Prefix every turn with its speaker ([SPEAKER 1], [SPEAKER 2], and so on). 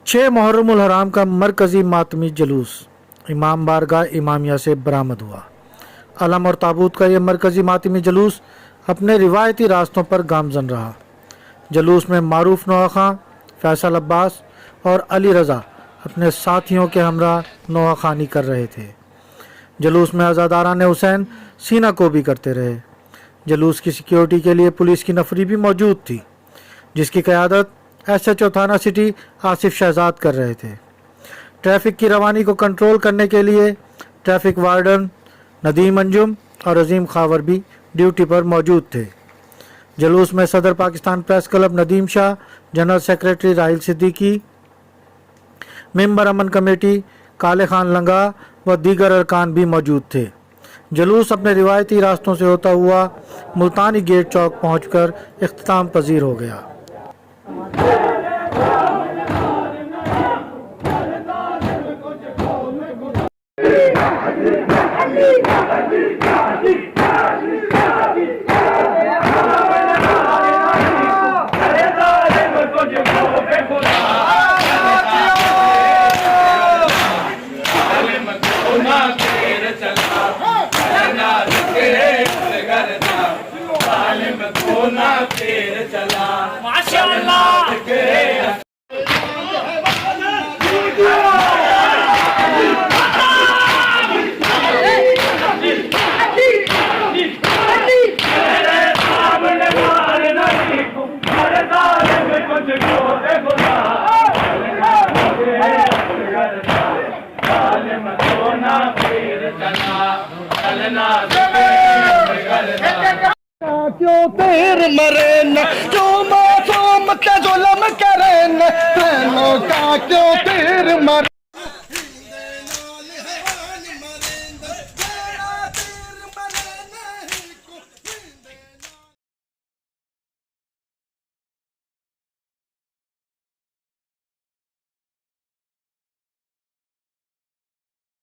[SPEAKER 1] छह मुहर्रमुल हराम का मरकजी मातमी जुलूस इमाम बारगाह इमामिया से बरामद हुआ। अलम और ताबूत का यह मरकजी मातमी जुलूस अपने रिवायती रास्तों पर गामजन रहा। जुलूस में मारूफ नोआ खां, फैसल अब्बास और अली रज़ा अपने साथियों के हमरा नोआ खानी कर रहे थे। जुलूस में अज़ादारान हुसैन सीना को भी करते रहे। जुलूस की सिक्योरिटी के लिए पुलिस की नफरी भी मौजूद थी, जिसकी क़यादत SHO थाना सिटी आसिफ शहजाद कर रहे थे। ट्रैफिक की रवानी को कंट्रोल करने के लिए ट्रैफिक वार्डन नदीम अंजुम और अजीम खावर भी ड्यूटी पर मौजूद थे। जुलूस में सदर Pakistan press club Nadeem Shah, general secretary Raheel Siddiqui, member Aman committee Kale Khan लंगा व दीगर अरकान भी मौजूद थे। जुलूस अपने रिवायती रास्तों से होता हुआ मुल्तानी गेट चौक पहुंचकर इख्तिताम पजीर हो गया।
[SPEAKER 2] क्यों तीर मरे न जो मासूम के जुल्म करे न, का क्यों तीर मरे।